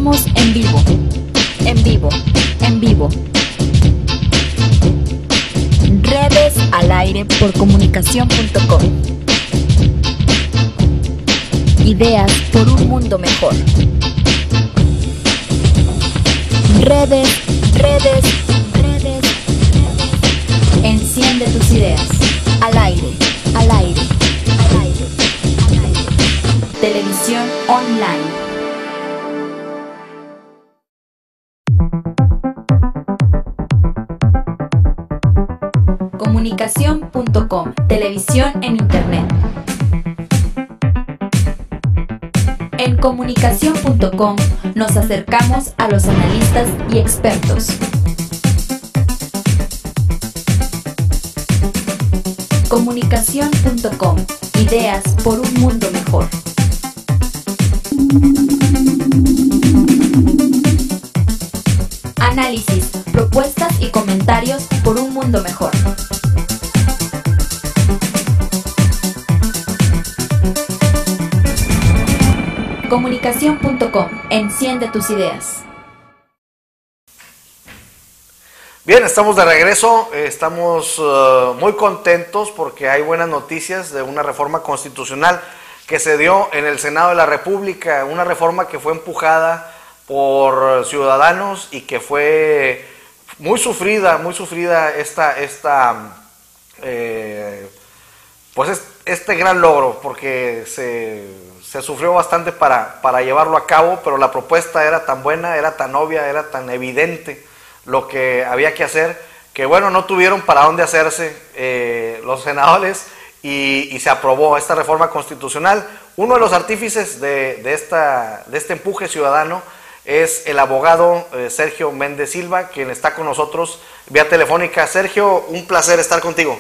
Estamos en vivo, en vivo, en vivo. Redes al aire por comunicación.com. Ideas por un mundo mejor. Redes, redes, redes, redes. Enciende tus ideas. Al aire, al aire, al aire, al aire. Televisión online. Comunicación.com. Televisión en Internet. En comunicación.com nos acercamos a los analistas y expertos. Comunicación.com. Ideas por un mundo mejor. Análisis, propuestas y comentarios por un mundo mejor. Comunicación.com. Enciende tus ideas. Bien, estamos de regreso, estamos muy contentos porque hay buenas noticias de una reforma constitucional que se dio en el Senado de la República, una reforma que fue empujada por ciudadanos y que fue muy sufrida este gran logro, porque se sufrió bastante para llevarlo a cabo, pero la propuesta era tan buena, era tan obvia, era tan evidente lo que había que hacer, que bueno, no tuvieron para dónde hacerse los senadores y se aprobó esta reforma constitucional. Uno de los artífices de este empuje ciudadano es el abogado Sergio Méndez Silva, quien está con nosotros vía telefónica. Sergio, un placer estar contigo.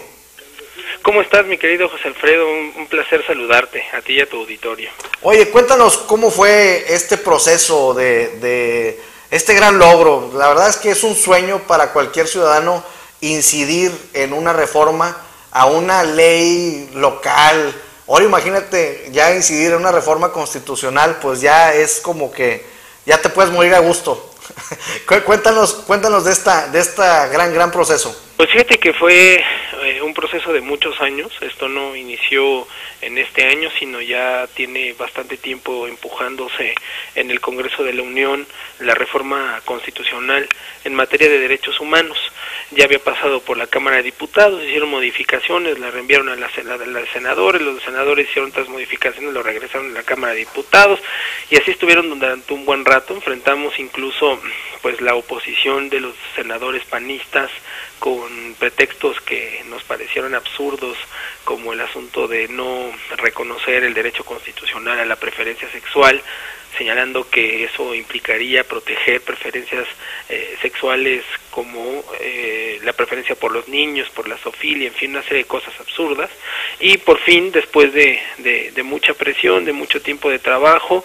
¿Cómo estás, mi querido José Alfredo? Un placer saludarte, a ti y a tu auditorio. Oye, cuéntanos cómo fue este proceso de este gran logro. La verdad es que es un sueño para cualquier ciudadano incidir en una reforma a una ley local. Ahora imagínate ya incidir en una reforma constitucional, pues ya es como que ya te puedes morir a gusto. Cuéntanos de esta gran proceso. Pues fíjate que fue un proceso de muchos años. Esto no inició en este año, sino ya tiene bastante tiempo empujándose en el Congreso de la Unión la reforma constitucional en materia de derechos humanos. Ya había pasado por la Cámara de Diputados, hicieron modificaciones, la reenviaron a los senadores, los senadores hicieron otras modificaciones, lo regresaron a la Cámara de Diputados, y así estuvieron durante un buen rato. Enfrentamos incluso pues la oposición de los senadores panistas con pretextos que nos parecieron absurdos, como el asunto de no reconocer el derecho constitucional a la preferencia sexual, señalando que eso implicaría proteger preferencias sexuales como la preferencia por los niños, por la zoofilia, en fin, una serie de cosas absurdas. Y por fin, después de mucha presión, de mucho tiempo de trabajo,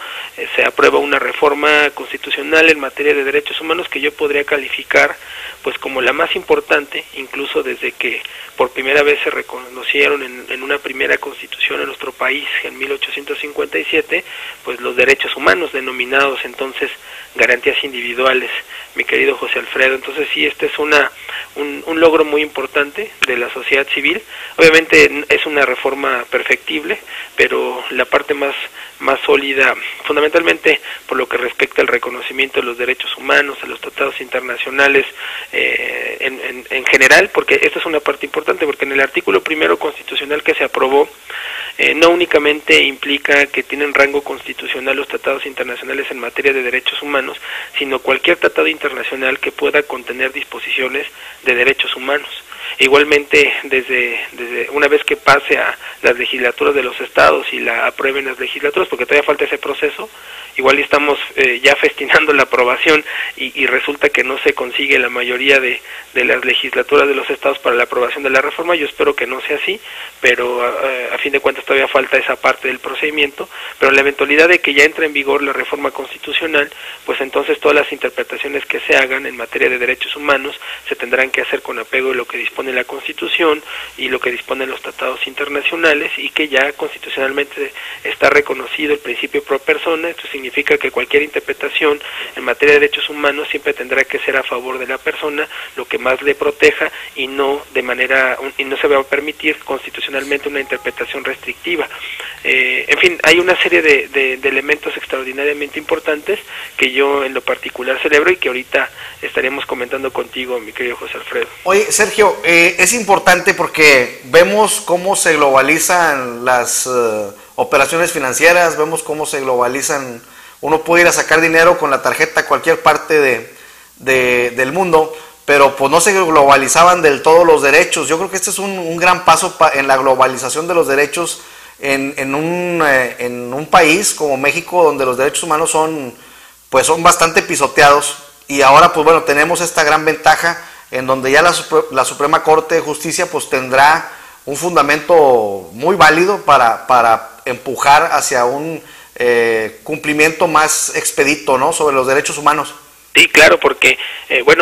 se aprueba una reforma constitucional en materia de derechos humanos que yo podría calificar pues como la más importante, incluso desde que por primera vez se reconocieron en una primera constitución en nuestro país en 1857, pues los derechos humanos, denominados entonces garantías individuales, mi querido José Alfredo. Entonces sí, este es un logro muy importante de la sociedad civil. Obviamente es una reforma perfectible, pero la parte más sólida, fundamentalmente por lo que respecta al reconocimiento de los derechos humanos, a los tratados internacionales en general, porque esta es una parte importante, porque en el artículo primero constitucional que se aprobó, no únicamente implica que tienen rango constitucional los tratados internacionales en materia de derechos humanos, sino cualquier tratado internacional que pueda contener disposiciones de derechos humanos. Igualmente, desde una vez que pase a las legislaturas de los estados y la aprueben las legislaturas, porque todavía falta ese proceso, igual estamos ya festinando la aprobación y resulta que no se consigue la mayoría de las legislaturas de los estados para la aprobación de la reforma. Yo espero que no sea así, pero a fin de cuentas todavía falta esa parte del procedimiento. Pero en la eventualidad de que ya entre en vigor la reforma constitucional, pues entonces todas las interpretaciones que se hagan en materia de derechos humanos se tendrán que hacer con apego a lo que dispone dispone la Constitución y lo que disponen los tratados internacionales, y que ya constitucionalmente está reconocido el principio pro persona. Esto significa que cualquier interpretación en materia de derechos humanos siempre tendrá que ser a favor de la persona, lo que más le proteja, y no se va a permitir constitucionalmente una interpretación restrictiva. En fin, hay una serie de elementos extraordinariamente importantes que yo en lo particular celebro y que ahorita estaremos comentando contigo, mi querido José Alfredo. Oye, Sergio, es importante porque vemos cómo se globalizan las operaciones financieras, vemos cómo se globalizan, uno puede ir a sacar dinero con la tarjeta a cualquier parte del mundo, pero pues no se globalizaban del todo los derechos. Yo creo que este es un gran paso en la globalización de los derechos en un país como México, donde los derechos humanos son bastante pisoteados, y ahora pues bueno, tenemos esta gran ventaja en donde ya la Suprema Corte de Justicia pues tendrá un fundamento muy válido para empujar hacia un cumplimiento más expedito, ¿no?, sobre los derechos humanos. Sí, claro, porque,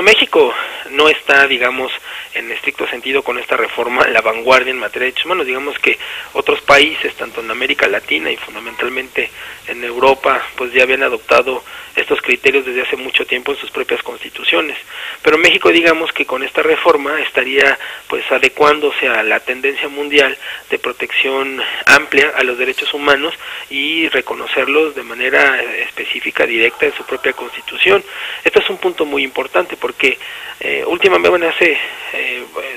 México no está, digamos, en estricto sentido con esta reforma en la vanguardia en materia de derechos humanos. Digamos que otros países, tanto en América Latina y fundamentalmente en Europa, pues ya habían adoptado estos criterios desde hace mucho tiempo en sus propias constituciones. Pero México, digamos que con esta reforma estaría pues adecuándose a la tendencia mundial de protección amplia a los derechos humanos y reconocerlos de manera específica, directa en su propia constitución. Esto es un punto muy importante porque últimamente, hace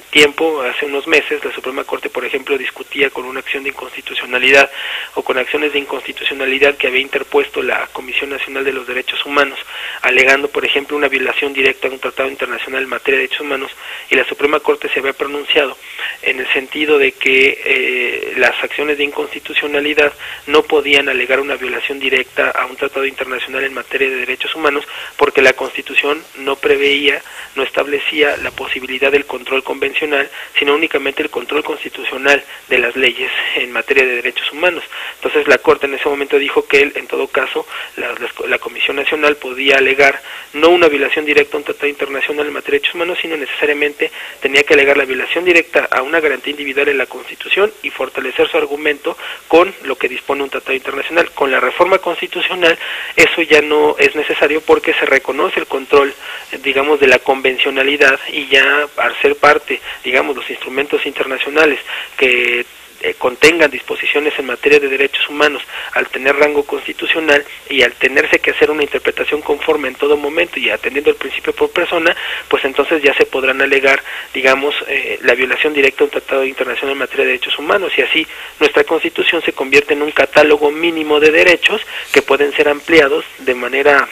tiempo, hace unos meses, la Suprema Corte, por ejemplo, discutía con una acción de inconstitucionalidad o con acciones de inconstitucionalidad que había interpuesto la Comisión Nacional de los Derechos Humanos, alegando, por ejemplo, una violación directa a un tratado internacional en materia de derechos humanos, y la Suprema Corte se había pronunciado en el sentido de que las acciones de inconstitucionalidad no podían alegar una violación directa a un tratado internacional en materia de derechos humanos, porque la Constitución no preveía, no establecía la posibilidad del control convencional, sino únicamente el control constitucional de las leyes en materia de derechos humanos. Entonces la Corte en ese momento dijo que en todo caso la Comisión Nacional podía alegar no una violación directa a un tratado internacional en materia de derechos humanos, sino necesariamente tenía que alegar la violación directa a una garantía individual en la Constitución y fortalecer su argumento con lo que dispone un tratado internacional. Con la reforma constitucional eso ya no es necesario, porque se reconoce el control, digamos, de la convencionalidad, y ya al ser parte, digamos, los instrumentos internacionales que contengan disposiciones en materia de derechos humanos, al tener rango constitucional y al tenerse que hacer una interpretación conforme en todo momento y atendiendo el principio por persona, pues entonces ya se podrán alegar, digamos, la violación directa a un tratado internacional en materia de derechos humanos, y así nuestra Constitución se convierte en un catálogo mínimo de derechos que pueden ser ampliados de manera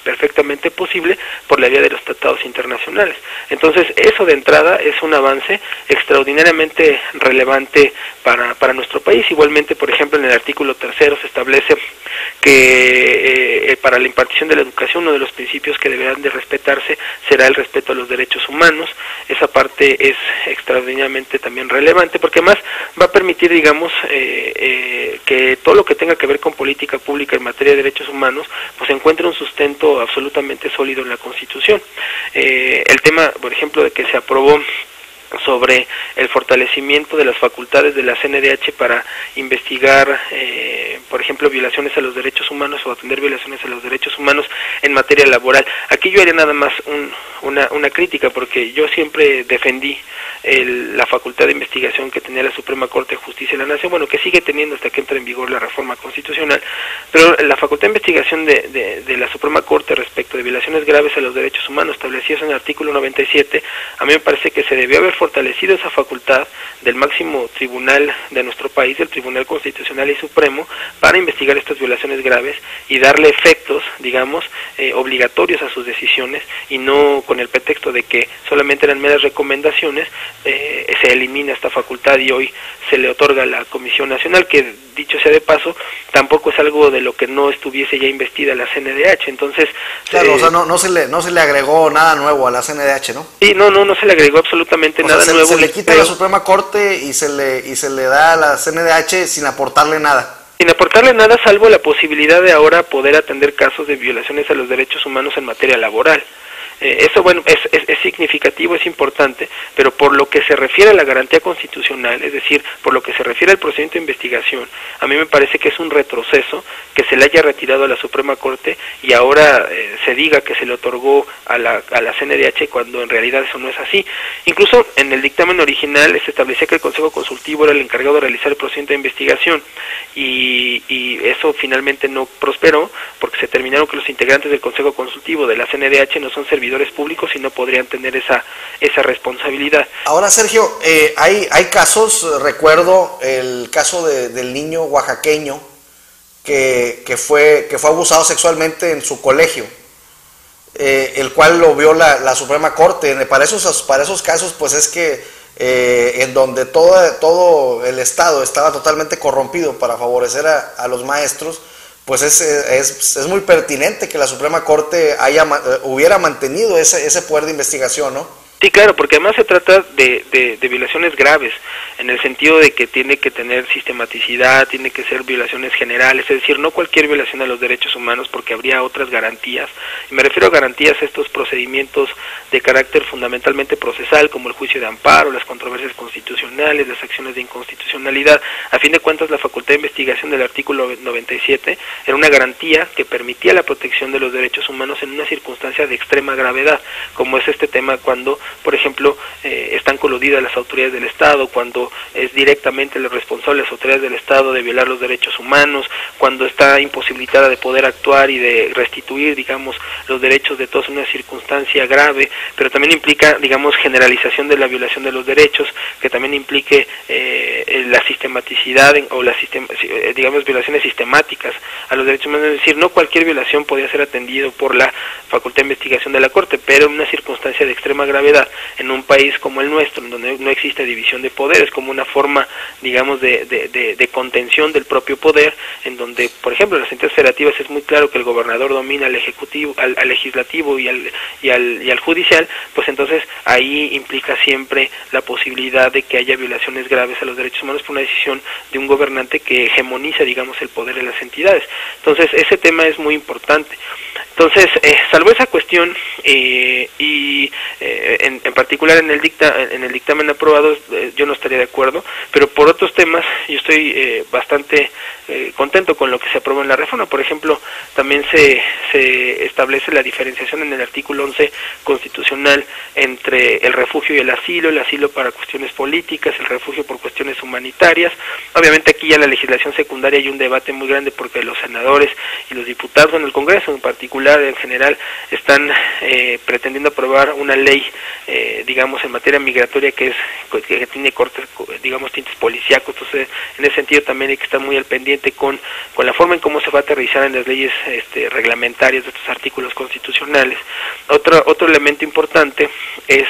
perfectamente posible por la vía de los tratados internacionales. Entonces eso de entrada es un avance extraordinariamente relevante para nuestro país. Igualmente, por ejemplo, en el artículo 3 se establece que para la impartición de la educación uno de los principios que deberán de respetarse será el respeto a los derechos humanos. Esa parte es extraordinariamente también relevante, porque además va a permitir, digamos, que todo lo que tenga que ver con política pública en materia de derechos humanos pues encuentre un sustento absolutamente sólido en la Constitución. El tema, por ejemplo, de que se aprobó sobre el fortalecimiento de las facultades de la CNDH para investigar, por ejemplo, violaciones a los derechos humanos o atender violaciones a los derechos humanos en materia laboral. Aquí yo haría nada más una crítica, porque yo siempre defendí la facultad de investigación que tenía la Suprema Corte de Justicia de la Nación, bueno, que sigue teniendo hasta que entre en vigor la reforma constitucional, pero la facultad de investigación de la Suprema Corte respecto de violaciones graves a los derechos humanos establecidas en el artículo 97, a mí me parece que se debió haber fortalecido esa facultad del máximo tribunal de nuestro país, el Tribunal Constitucional y Supremo, para investigar estas violaciones graves y darle efectos, digamos, obligatorios a sus decisiones, y no con el pretexto de que solamente eran meras recomendaciones, se elimina esta facultad y hoy se le otorga a la Comisión Nacional, que dicho sea de paso, tampoco es algo de lo que no estuviese ya investida la CNDH. Entonces, claro, o sea, no se le agregó nada nuevo a la CNDH, ¿no? Sí, no se le agregó absolutamente nada nuevo. Se le quita a la Suprema Corte y se le da a la CNDH sin aportarle nada. Sin aportarle nada, salvo la posibilidad de ahora poder atender casos de violaciones a los derechos humanos en materia laboral. Eso, bueno, es significativo, es importante, pero por lo que se refiere a la garantía constitucional, es decir, por lo que se refiere al procedimiento de investigación, a mí me parece que es un retroceso que se le haya retirado a la Suprema Corte y ahora se diga que se le otorgó a la CNDH cuando en realidad eso no es así. Incluso en el dictamen original se establecía que el Consejo Consultivo era el encargado de realizar el procedimiento de investigación y eso finalmente no prosperó porque se determinaron que los integrantes del Consejo Consultivo de la CNDH no son servidores públicos y no podrían tener esa responsabilidad. Ahora, Sergio, hay casos, recuerdo el caso del niño oaxaqueño que fue abusado sexualmente en su colegio, el cual lo vio la Suprema Corte. Para esos casos, pues es que en donde todo el Estado estaba totalmente corrompido para favorecer a los maestros, pues es muy pertinente que la Suprema Corte hubiera mantenido ese poder de investigación, ¿no? Sí, claro, porque además se trata de violaciones graves, en el sentido de que tiene que tener sistematicidad, tiene que ser violaciones generales, es decir, no cualquier violación a los derechos humanos, porque habría otras garantías, y me refiero a garantías a estos procedimientos de carácter fundamentalmente procesal, como el juicio de amparo, las controversias constitucionales, las acciones de inconstitucionalidad. A fin de cuentas, la facultad de investigación del artículo 97 era una garantía que permitía la protección de los derechos humanos en una circunstancia de extrema gravedad, como es este tema cuando, por ejemplo, están coludidas las autoridades del Estado, cuando es directamente el responsable de las autoridades del Estado de violar los derechos humanos, cuando está imposibilitada de poder actuar y de restituir, digamos, los derechos de todos en una circunstancia grave, pero también implica, digamos, generalización de la violación de los derechos, que también implique la sistematicidad o digamos, violaciones sistemáticas a los derechos humanos, es decir, no cualquier violación podía ser atendido por la facultad de investigación de la Corte, pero en una circunstancia de extrema gravedad, en un país como el nuestro, en donde no existe división de poderes, como una forma, digamos, de contención del propio poder, en donde, por ejemplo, en las entidades federativas es muy claro que el gobernador domina al ejecutivo, al legislativo y al judicial, pues entonces ahí implica siempre la posibilidad de que haya violaciones graves a los derechos humanos por una decisión de un gobernante que hegemoniza, digamos, el poder de las entidades. Entonces, ese tema es muy importante. Entonces, salvo esa cuestión, en particular en el dictamen aprobado, yo no estaría de acuerdo, pero por otros temas yo estoy bastante contento con lo que se aprobó en la reforma. Por ejemplo, también se establece la diferenciación en el artículo 11 constitucional entre el refugio y el asilo para cuestiones políticas, el refugio por cuestiones humanitarias. Obviamente aquí ya en la legislación secundaria hay un debate muy grande porque los senadores y los diputados en el Congreso en particular, en general, están pretendiendo aprobar una ley, digamos, en materia migratoria que tiene cortes, digamos, tintes policíacos. Entonces, en ese sentido también hay que estar muy al pendiente con la forma en cómo se va a aterrizar en las leyes reglamentarias de estos artículos constitucionales. Otro elemento importante es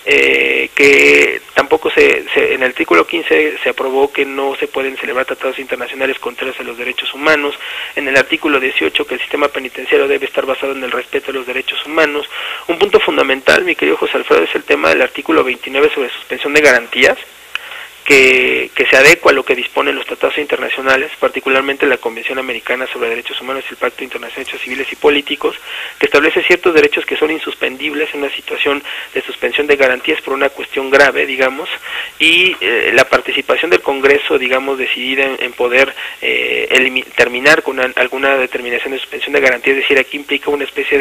que tampoco en el artículo 15 se aprobó que no se pueden celebrar tratados internacionales contrarios a los derechos humanos. En el artículo 18 que el sistema penitenciario debe estar basado en el respeto a los derechos humanos. Un punto fundamental, mi querido José Alfredo, es el tema del artículo 29 sobre suspensión de garantías, que se adecua a lo que disponen los tratados internacionales, particularmente la Convención Americana sobre Derechos Humanos y el Pacto Internacional de Derechos Civiles y Políticos, que establece ciertos derechos que son insuspendibles en una situación de suspensión de garantías por una cuestión grave, digamos, y la participación del Congreso, digamos, decidida en poder terminar con alguna determinación de suspensión de garantías, es decir, aquí implica una especie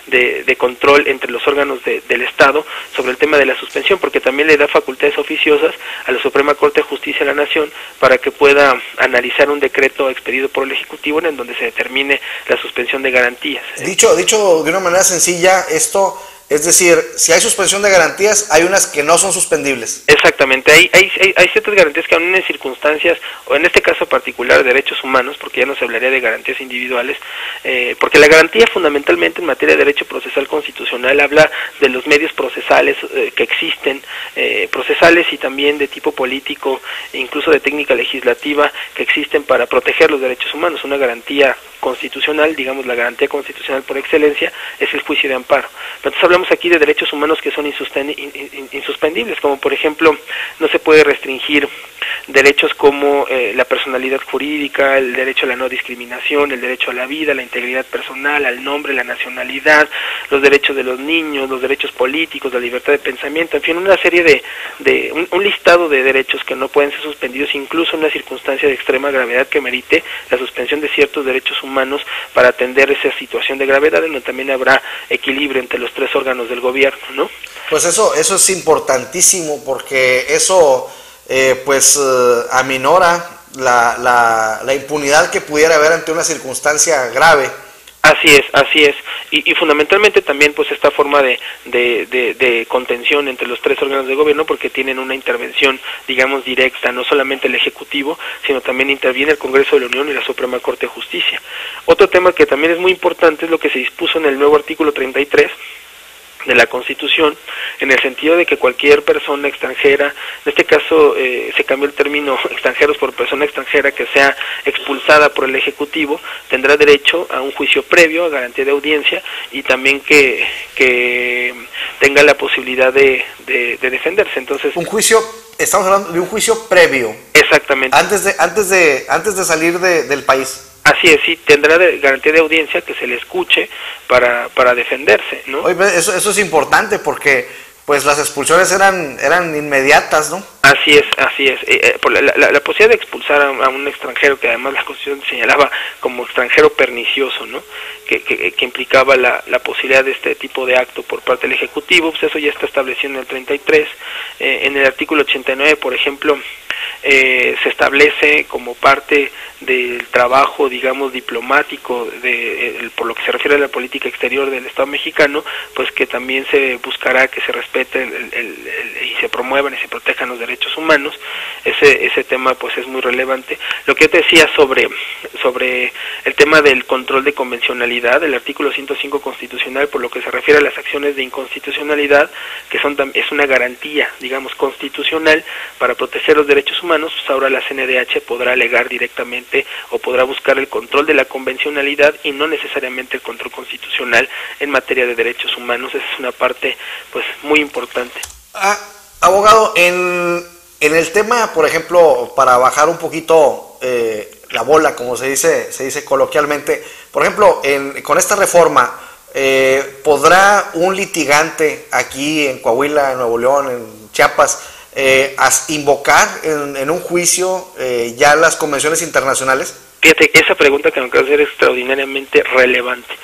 de control entre los órganos del Estado sobre el tema de la suspensión, porque también le da facultades oficiosas a la Suprema Corte de Justicia de la Nación para que pueda analizar un decreto expedido por el Ejecutivo en donde se determine la suspensión de garantías. Dicho de una manera sencilla, esto, es decir, si hay suspensión de garantías, hay unas que no son suspendibles. Exactamente, hay ciertas garantías que aún en circunstancias, o en este caso particular de derechos humanos, porque ya no se hablaría de garantías individuales, porque la garantía fundamentalmente en materia de derecho procesal constitucional habla de los medios procesales que existen, procesales y también de tipo político, incluso de técnica legislativa, que existen para proteger los derechos humanos. Una garantía constitucional, digamos la garantía constitucional por excelencia, es el juicio de amparo. Entonces hablamos aquí de derechos humanos que son insuspendibles, como por ejemplo no se puede restringir derechos como la personalidad jurídica, el derecho a la no discriminación, el derecho a la vida, la integridad personal, al nombre, la nacionalidad, los derechos de los niños, los derechos políticos, la libertad de pensamiento, en fin, una serie de un listado de derechos que no pueden ser suspendidos, incluso en una circunstancia de extrema gravedad que merite la suspensión de ciertos derechos humanos para atender esa situación de gravedad, en donde también habrá equilibrio entre los tres órganos del gobierno, ¿no? Pues eso es importantísimo, porque eso aminora la impunidad que pudiera haber ante una circunstancia grave. Así es, y fundamentalmente también pues esta forma de contención entre los tres órganos de gobierno, porque tienen una intervención, digamos, directa, no solamente el Ejecutivo, sino también interviene el Congreso de la Unión y la Suprema Corte de Justicia. Otro tema que también es muy importante es lo que se dispuso en el nuevo artículo 33 de la Constitución, en el sentido de que cualquier persona extranjera, en este caso se cambió el término extranjeros por persona extranjera que sea expulsada por el Ejecutivo, tendrá derecho a un juicio previo, a garantía de audiencia, y también que tenga la posibilidad de defenderse. Entonces, un juicio, estamos hablando de un juicio previo. Exactamente. Antes de salir del país. Así es, sí, tendrá garantía de audiencia, que se le escuche para defenderse, ¿no? Oye, eso es importante, porque pues las expulsiones eran inmediatas, ¿no? Así es. Por la posibilidad de expulsar a un extranjero, que además la Constitución señalaba como extranjero pernicioso, ¿no? Que implicaba la posibilidad de este tipo de acto por parte del Ejecutivo, pues eso ya está establecido en el 33. En el artículo 89, por ejemplo, se establece como parte del trabajo, digamos, diplomático, por lo que se refiere a la política exterior del Estado mexicano, pues que también se buscará que se respeten y se promuevan y se protejan los derechos humanos. Ese tema pues es muy relevante. Lo que yo te decía sobre el tema del control de convencionalidad, el artículo 105 constitucional, por lo que se refiere a las acciones de inconstitucionalidad, que es una garantía, digamos, constitucional para proteger los derechos humanos, pues ahora la CNDH podrá alegar directamente o podrá buscar el control de la convencionalidad y no necesariamente el control constitucional en materia de derechos humanos. Esa es una parte pues muy importante. Abogado, en el tema, por ejemplo, para bajar un poquito la bola, como se dice coloquialmente, por ejemplo, con esta reforma, ¿podrá un litigante aquí en Coahuila, en Nuevo León, en Chiapas, invocar en un juicio ya las convenciones internacionales? Fíjate, esa pregunta que me acabas de hacer es extraordinariamente relevante.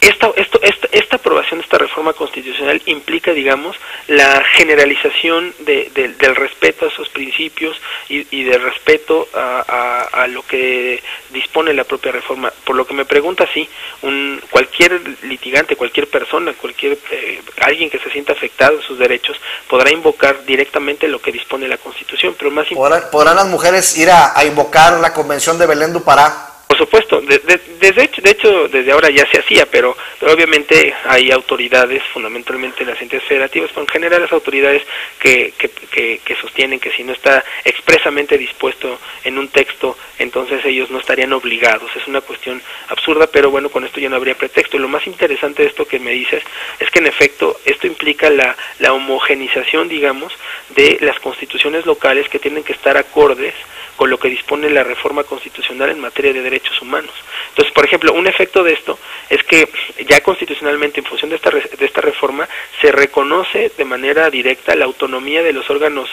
Esta aprobación de esta reforma constitucional implica, digamos, la generalización del respeto a esos principios y del respeto a lo que dispone la propia reforma. Por lo que me pregunta, sí, cualquier litigante, cualquier persona, alguien que se sienta afectado en sus derechos podrá invocar directamente lo que dispone la Constitución, pero más ¿Podrán las mujeres ir a invocar la Convención de Belén do Pará? Por supuesto, de hecho desde ahora ya se hacía, pero obviamente hay autoridades, fundamentalmente las entidades federativas, pero en general las autoridades que sostienen que si no está expresamente dispuesto en un texto, entonces ellos no estarían obligados. Es una cuestión absurda, pero bueno, con esto ya no habría pretexto. Y lo más interesante de esto que me dices es que en efecto esto implica la homogenización, digamos, de las constituciones locales, que tienen que estar acordes con lo que dispone la reforma constitucional en materia de derechos humanos. Entonces, por ejemplo, un efecto de esto es que ya constitucionalmente, en función de esta reforma, se reconoce de manera directa la autonomía de los órganos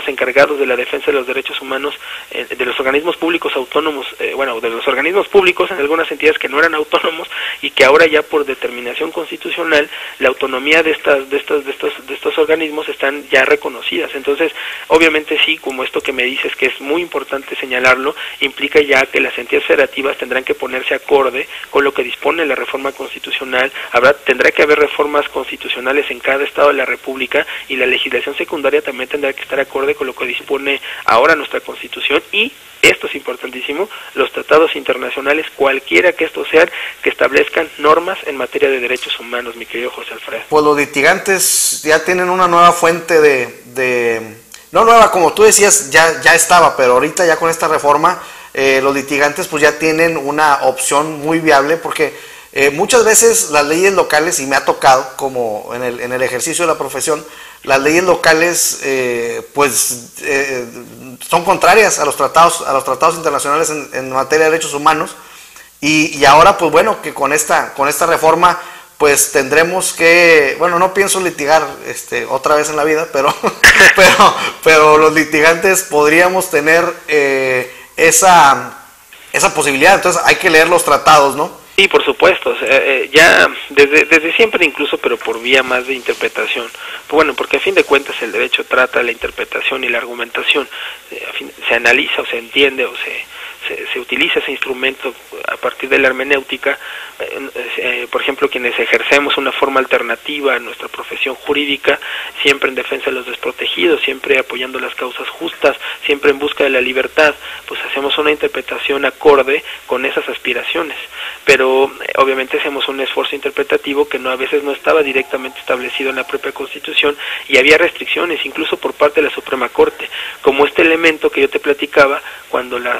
encargados de la defensa de los derechos humanos, de los organismos públicos autónomos, de los organismos públicos en algunas entidades que no eran autónomos, y que ahora ya por determinación constitucional la autonomía de estos organismos están ya reconocidas. Entonces, obviamente sí, como esto que me dices, que es muy importante señalarlo, implica ya que las entidades federativas tendrán que ponerse acorde con lo que dispone la reforma constitucional. Tendrá que haber reformas constitucionales en cada estado de la República, y la legislación secundaria también tendrá que estar acorde con lo que dispone ahora nuestra Constitución, y esto es importantísimo, los tratados internacionales, cualquiera que estos sean, que establezcan normas en materia de derechos humanos, mi querido José Alfredo. Pues los litigantes ya tienen una nueva fuente no nueva, como tú decías, ya estaba, pero ahorita ya con esta reforma, los litigantes pues ya tienen una opción muy viable, porque Muchas veces las leyes locales, y me ha tocado, como en el ejercicio de la profesión, las leyes locales son contrarias a los tratados internacionales en materia de derechos humanos, y ahora pues bueno, que con esta reforma pues tendremos que, bueno, no pienso litigar otra vez en la vida, pero los litigantes podríamos tener esa posibilidad. Entonces hay que leer los tratados, ¿no? Sí, por supuesto, ya desde siempre incluso, pero por vía más de interpretación. Bueno, porque a fin de cuentas el derecho trata la interpretación y la argumentación, se analiza o se entiende o se utiliza ese instrumento a partir de la hermenéutica. Por ejemplo, quienes ejercemos una forma alternativa a nuestra profesión jurídica, siempre en defensa de los desprotegidos, siempre apoyando las causas justas, siempre en busca de la libertad, pues hacemos una interpretación acorde con esas aspiraciones, pero obviamente hacemos un esfuerzo interpretativo que a veces no estaba directamente establecido en la propia Constitución, y había restricciones incluso por parte de la Suprema Corte, como este elemento que yo te platicaba, cuando la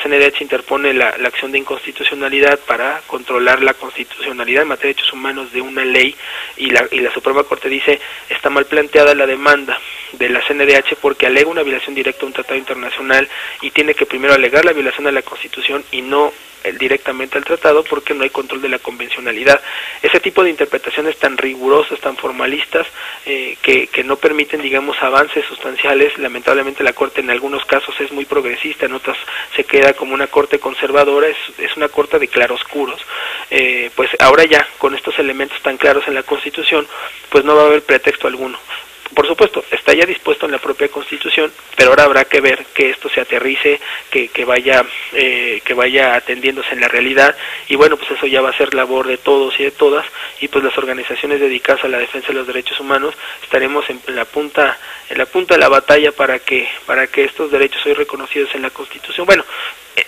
CNDH interpone la acción de inconstitucionalidad para controlar la constitucionalidad en materia de derechos humanos de una ley, y la Suprema Corte dice, está mal planteada la demanda de la CNDH porque alega una violación directa a un tratado internacional, y tiene que primero alegar la violación a la Constitución y no directamente al tratado, porque no hay control de la convencionalidad. Ese tipo de interpretaciones tan rigurosas, tan formalistas, que no permiten, digamos, avances sustanciales. Lamentablemente la Corte en algunos casos es muy progresista, en otras se queda como una Corte conservadora, es una Corte de claroscuros. Pues ahora ya, con estos elementos tan claros en la Constitución, pues no va a haber pretexto alguno. Por supuesto, está ya dispuesto en la propia Constitución, pero ahora habrá que ver que esto se aterrice, que vaya atendiéndose en la realidad, y bueno, pues eso ya va a ser labor de todos y de todas, y pues las organizaciones dedicadas a la defensa de los derechos humanos estaremos en la punta de la batalla para que estos derechos hoy reconocidos en la Constitución, bueno,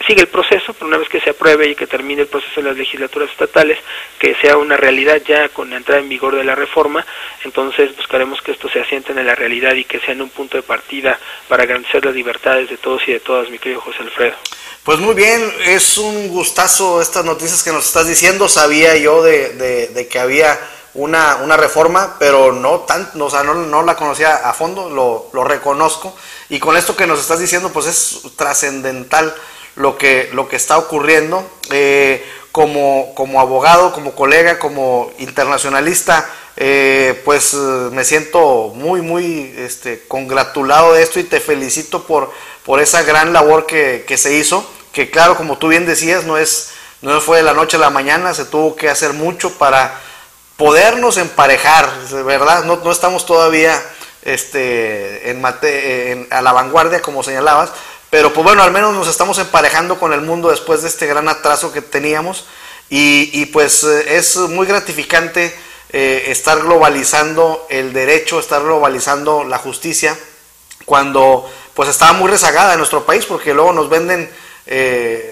sigue el proceso, pero una vez que se apruebe y que termine el proceso en las legislaturas estatales, que sea una realidad ya con la entrada en vigor de la reforma, entonces buscaremos que esto se asiente en la realidad y que sea en un punto de partida para garantizar las libertades de todos y de todas, mi querido José Alfredo. Pues muy bien, es un gustazo estas noticias que nos estás diciendo. Sabía yo de que había una reforma, pero no tanto, o sea, no la conocía a fondo, lo reconozco, y con esto que nos estás diciendo pues es trascendental lo que está ocurriendo. Como abogado, como colega, como internacionalista, pues me siento muy congratulado de esto, y te felicito por esa gran labor que se hizo, que claro, como tú bien decías, no fue de la noche a la mañana, se tuvo que hacer mucho para podernos emparejar, ¿verdad? No estamos todavía a la vanguardia, como señalabas, pero pues bueno, al menos nos estamos emparejando con el mundo después de este gran atraso que teníamos, y pues es muy gratificante estar globalizando el derecho, estar globalizando la justicia, cuando pues estaba muy rezagada en nuestro país, porque luego nos venden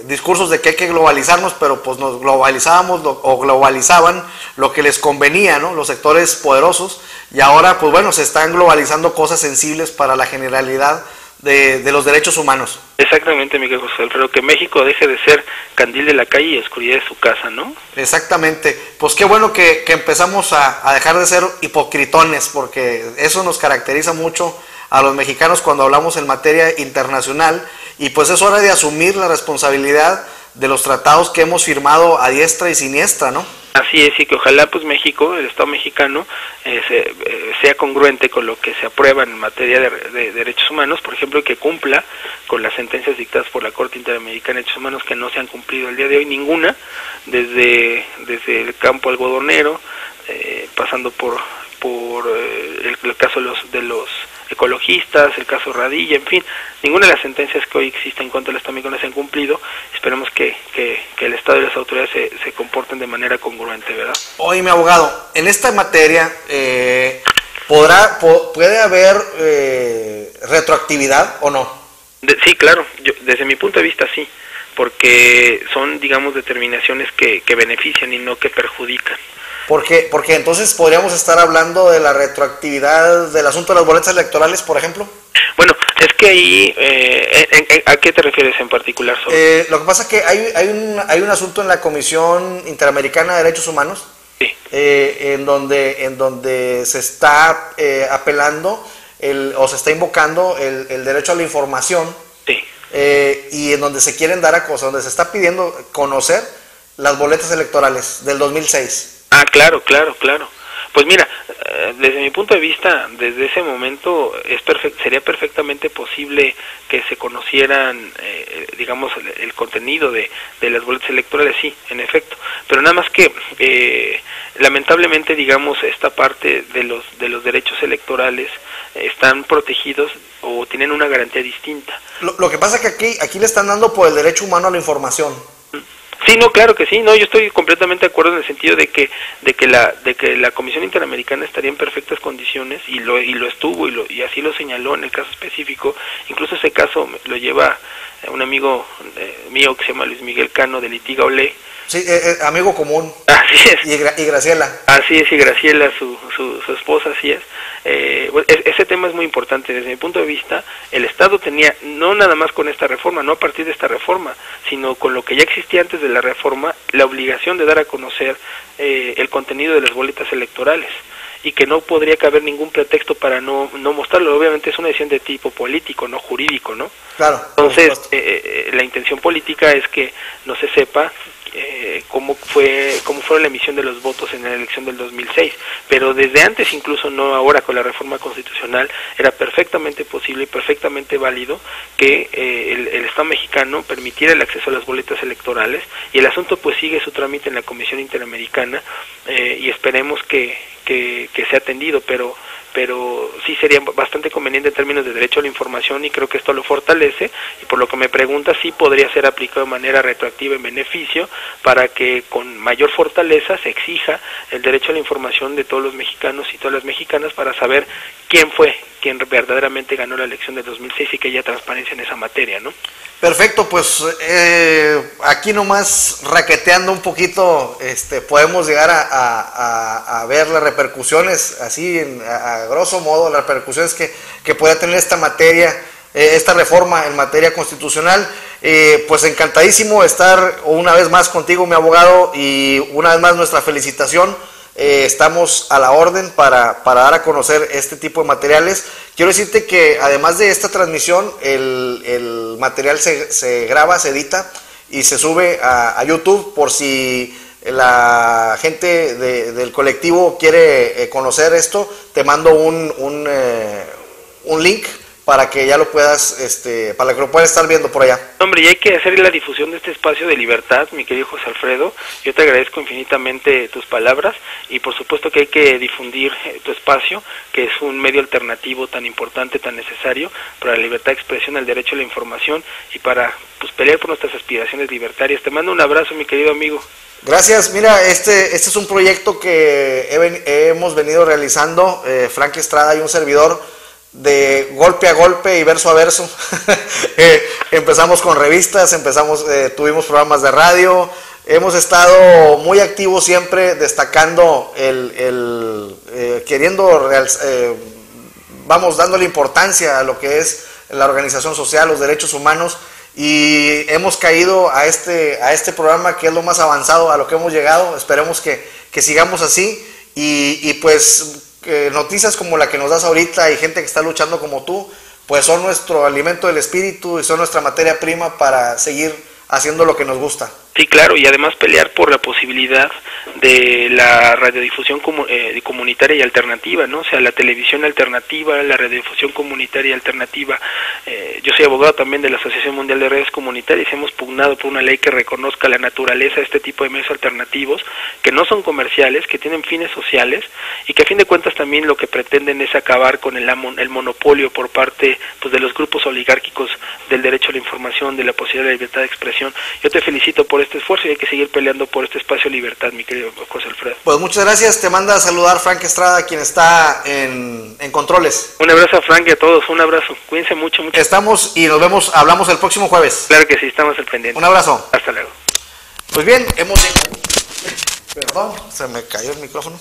discursos de que hay que globalizarnos, pero pues nos globalizábamos o globalizaban lo que les convenía, ¿no? Los sectores poderosos, y ahora pues bueno, se están globalizando cosas sensibles para la generalidad de los derechos humanos. Exactamente, Miguel José Alfredo, que México deje de ser candil de la calle y oscuridad de su casa, ¿no? Exactamente, pues qué bueno que empezamos a dejar de ser hipocritones, porque eso nos caracteriza mucho a los mexicanos cuando hablamos en materia internacional, y pues es hora de asumir la responsabilidad de los tratados que hemos firmado a diestra y siniestra, ¿no? Así es, y que ojalá pues México, el Estado mexicano, sea congruente con lo que se aprueba en materia de derechos humanos, por ejemplo, que cumpla con las sentencias dictadas por la Corte Interamericana de Derechos Humanos, que no se han cumplido el día de hoy, ninguna, desde el campo algodonero, pasando por el caso de los ecologistas, el caso Radilla, en fin, ninguna de las sentencias que hoy existen en contra del Estado mexicano se han cumplido. Esperemos que el Estado y las autoridades se comporten de manera congruente, ¿verdad? Oye, mi abogado, en esta materia ¿puede haber retroactividad o no? Sí, claro, desde mi punto de vista sí, porque son, digamos, determinaciones que benefician y no que perjudican. Porque entonces podríamos estar hablando de la retroactividad del asunto de las boletas electorales, por ejemplo. Bueno, es que ahí, ¿a qué te refieres en particular? Lo que pasa es que hay un asunto en la Comisión Interamericana de Derechos Humanos, sí. en donde se está apelando o se está invocando el derecho a la información, Sí. Y en donde se quieren dar a cosas, donde se está pidiendo conocer las boletas electorales del 2006. Ah, claro. Pues mira, desde mi punto de vista, desde ese momento sería perfectamente posible que se conocieran, digamos, el contenido de las boletas electorales, sí, en efecto. Pero nada más que, lamentablemente, digamos, esta parte de los derechos electorales están protegidos o tienen una garantía distinta. Lo que pasa es que aquí le están dando por el derecho humano a la información. Sí, no, claro que sí, no, yo estoy completamente de acuerdo en el sentido de que la Comisión Interamericana estaría en perfectas condiciones y lo estuvo y así lo señaló en el caso específico. Incluso ese caso lo lleva un amigo mío que se llama Luis Miguel Cano de Litiga Olé. Sí, amigo común. Así es. Y Graciela. Así es, y Graciela, su esposa, así es. Ese tema es muy importante. Desde mi punto de vista, el Estado tenía, no nada más con esta reforma, no a partir de esta reforma, sino con lo que ya existía antes de la reforma, la obligación de dar a conocer el contenido de las boletas electorales, y que no podría caber ningún pretexto para no mostrarlo. Obviamente es una decisión de tipo político, no jurídico, ¿no? Claro. Entonces, la intención política es que no se sepa cómo fue la emisión de los votos en la elección del 2006, pero desde antes, incluso no ahora con la reforma constitucional, era perfectamente posible y perfectamente válido que el Estado mexicano permitiera el acceso a las boletas electorales, y el asunto pues sigue su trámite en la Comisión Interamericana, y esperemos que sea atendido, pero sí sería bastante conveniente en términos de derecho a la información, y creo que esto lo fortalece, y por lo que me pregunta, sí podría ser aplicado de manera retroactiva en beneficio, para que con mayor fortaleza se exija el derecho a la información de todos los mexicanos y todas las mexicanas para saber quién fue quien verdaderamente ganó la elección de 2006 y que haya transparencia en esa materia, ¿no? Perfecto, pues aquí nomás raqueteando un poquito, podemos llegar a ver las repercusiones, así a grosso modo, las repercusiones que pueda tener esta materia, esta reforma en materia constitucional. Pues encantadísimo estar una vez más contigo, mi abogado, y una vez más nuestra felicitación. Estamos a la orden para dar a conocer este tipo de materiales. Quiero decirte que además de esta transmisión, el material se graba, se edita y se sube a YouTube, por si la gente del colectivo quiere conocer esto. Te mando un link para que ya lo puedas, para que lo puedas estar viendo por allá. Hombre, y hay que hacer la difusión de este espacio de libertad, mi querido José Alfredo. Yo te agradezco infinitamente tus palabras, y por supuesto que hay que difundir tu espacio, que es un medio alternativo tan importante, tan necesario para la libertad de expresión, el derecho a la información, y para pelear por nuestras aspiraciones libertarias. Te mando un abrazo, mi querido amigo. Gracias. Mira, este es un proyecto que hemos venido realizando, Frank Estrada y un servidor, de golpe a golpe y verso a verso. Empezamos con revistas, tuvimos programas de radio, hemos estado muy activos siempre, destacando dándole importancia a lo que es la organización social, los derechos humanos, y hemos caído a este programa que es lo más avanzado a lo que hemos llegado. Esperemos que sigamos así, y pues noticias como la que nos das ahorita, y gente que está luchando como tú, pues son nuestro alimento del espíritu y son nuestra materia prima para seguir haciendo lo que nos gusta. Sí, claro, y además pelear por la posibilidad de la radiodifusión comunitaria y alternativa, ¿no? O sea, la televisión alternativa, la radiodifusión comunitaria y alternativa. Yo soy abogado también de la Asociación Mundial de Redes Comunitarias. Hemos pugnado por una ley que reconozca la naturaleza de este tipo de medios alternativos, que no son comerciales, que tienen fines sociales, y que a fin de cuentas también lo que pretenden es acabar con el monopolio por parte, pues, de los grupos oligárquicos del derecho a la información, de la posibilidad de la libertad de expresión. Yo te felicito por este esfuerzo, y hay que seguir peleando por este espacio de libertad, mi querido José Alfredo. Pues muchas gracias. Te manda a saludar Frank Estrada, quien está en controles. Un abrazo a Frank y a todos, un abrazo. Cuídense mucho. Estamos y nos vemos, hablamos el próximo jueves. Claro que sí, estamos al pendiente. Un abrazo. Hasta luego. Pues bien, perdón, se me cayó el micrófono.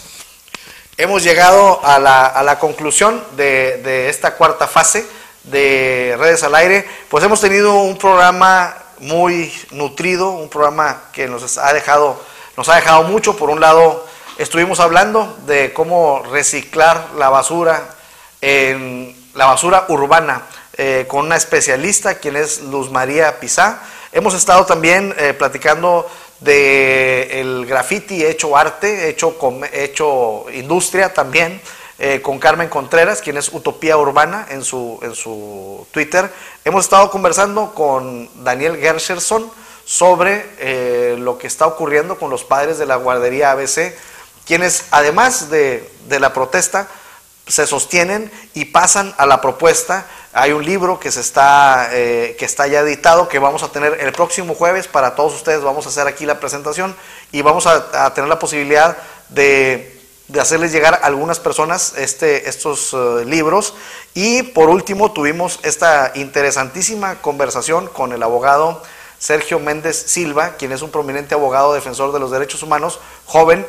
Hemos llegado a la conclusión de esta cuarta fase de Redes al Aire. Pues hemos tenido un programa muy nutrido, un programa que nos ha dejado mucho. Por un lado, estuvimos hablando de cómo reciclar la basura urbana con una especialista, quien es Luz María Pizá. Hemos estado también platicando de el graffiti hecho arte, hecho industria también, con Carmen Contreras, quien es Utopía Urbana en su Twitter. Hemos estado conversando con Daniel Gersherson sobre lo que está ocurriendo con los padres de la guardería ABC, quienes además de la protesta se sostienen y pasan a la propuesta. Hay un libro que está ya editado, que vamos a tener el próximo jueves para todos ustedes. Vamos a hacer aquí la presentación y vamos a tener la posibilidad de hacerles llegar a algunas personas estos libros. Y por último tuvimos esta interesantísima conversación con el abogado Sergio Méndez Silva, quien es un prominente abogado defensor de los derechos humanos, joven,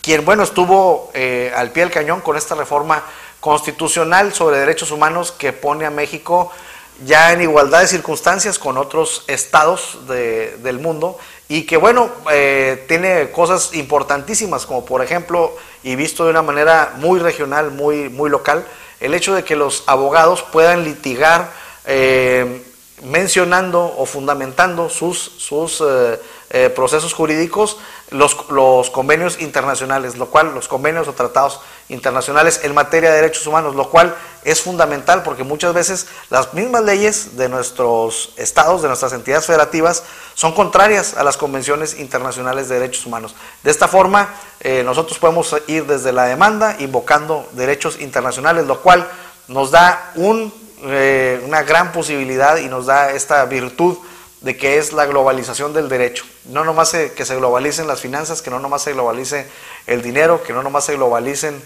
quien estuvo al pie del cañón con esta reforma constitucional sobre derechos humanos que pone a México ya en igualdad de circunstancias con otros estados del mundo, y que tiene cosas importantísimas, como por ejemplo, y visto de una manera muy regional, muy local, el hecho de que los abogados puedan litigar mencionando o fundamentando sus procesos jurídicos los convenios internacionales, los convenios o tratados internacionales en materia de derechos humanos, lo cual es fundamental, porque muchas veces las mismas leyes de nuestros estados, de nuestras entidades federativas, son contrarias a las convenciones internacionales de derechos humanos. De esta forma, nosotros podemos ir desde la demanda invocando derechos internacionales, lo cual nos da una gran posibilidad y nos da esta virtud de que es la globalización del derecho. No nomás que se globalicen las finanzas, que no nomás se globalice el dinero, que no nomás se globalicen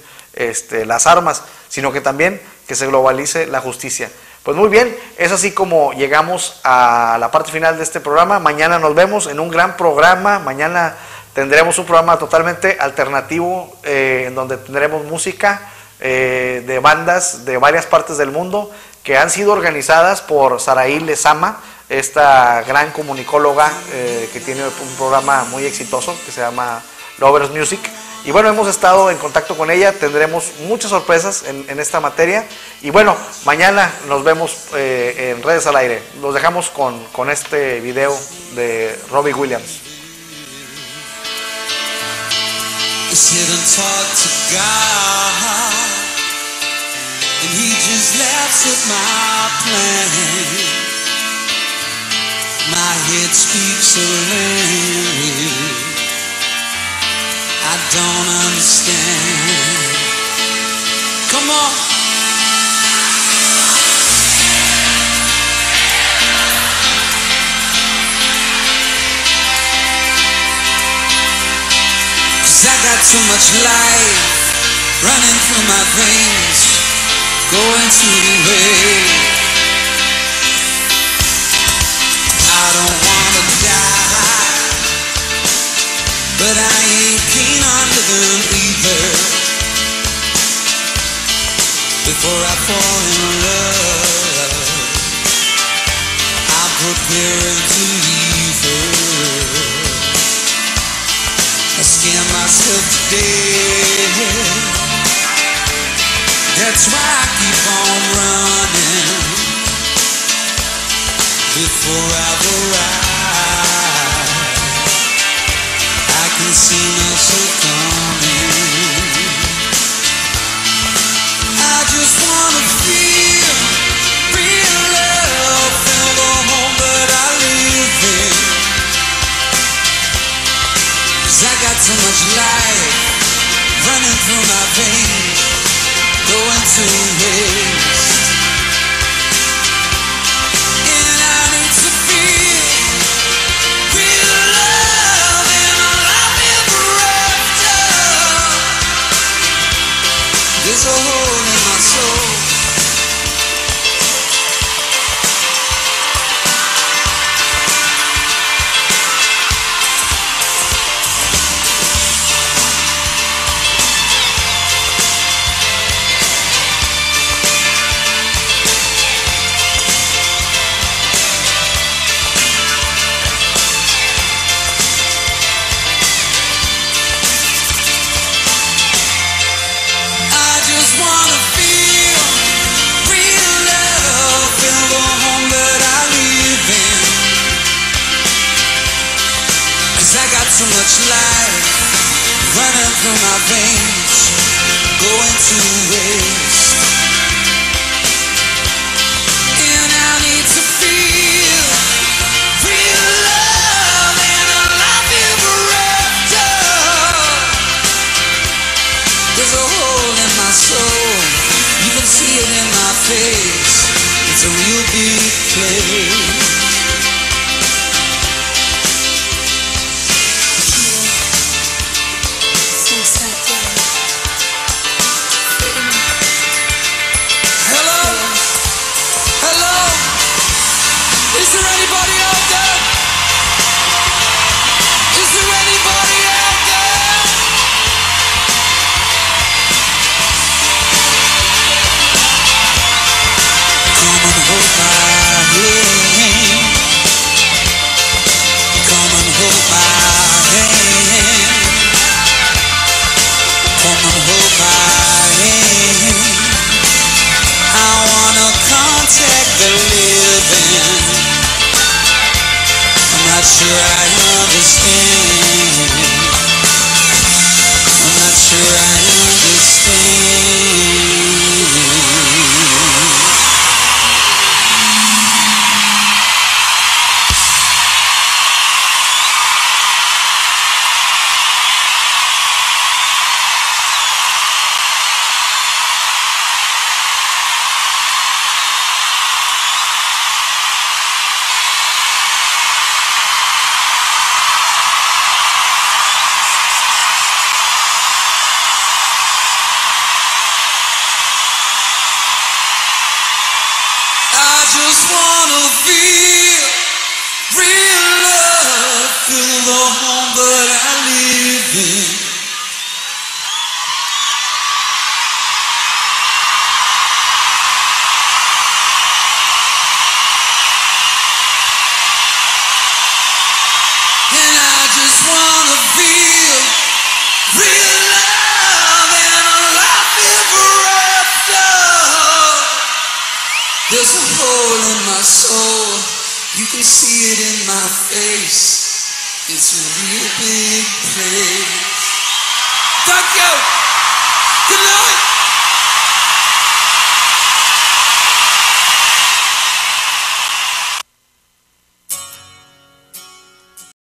las armas, sino que también que se globalice la justicia. Pues muy bien, es así como llegamos a la parte final de este programa. Mañana nos vemos en un gran programa. Mañana tendremos un programa totalmente alternativo, en donde tendremos música de bandas de varias partes del mundo que han sido organizadas por Saraí Lezama, esta gran comunicóloga que tiene un programa muy exitoso que se llama Lovers Music. Y hemos estado en contacto con ella, tendremos muchas sorpresas en esta materia. Y mañana nos vemos en Redes al Aire. Los dejamos con este video de Robbie Williams. My head speaks a language I don't understand. Come on. 'Cause I got too much life running through my veins, going to the way. I don't wanna die, but I ain't keen on living either. Before I fall in love, I'm preparing to leave her. I scare myself to death. That's why I keep on running. Before I've arrived, I can see myself coming. I just wanna feel real love, feel the home that I live in. 'Cause I got so much life running through my veins, going to waste. There's a hole in my soul. through my veins, going to waste. And I need to feel real love and a life ever after. There's a hole in my soul, you can see it in my face. It's a real big place. Is there anybody out there? Is there anybody out there? Come and hold my hand. Come and hold my hand. Come and hold my hand. I wanna contact the living. I'm not sure I understand. I'm not sure I understand. I just wanna feel real love, feel the home that I live in. And I just wanna feel real love and a life ever after. There's a hole in my soul, you can see it in my face. It's a real big place.